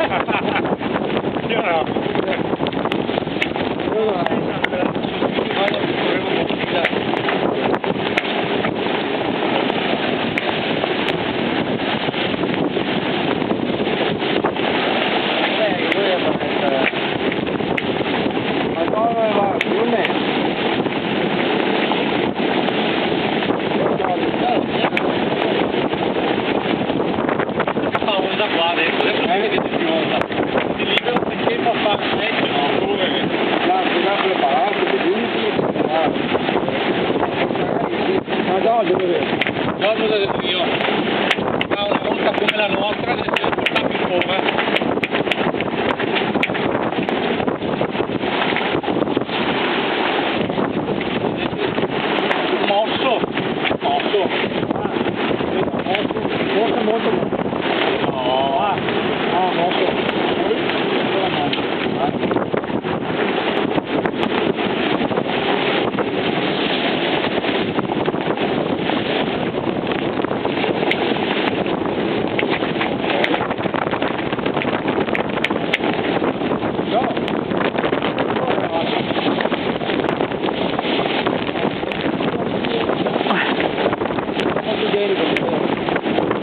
Io no. Dopo lo devo io, ma una volta come la nostra deve essere portata più come. Mosso. Molto molto. No. No, molto.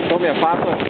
Come ha fatto?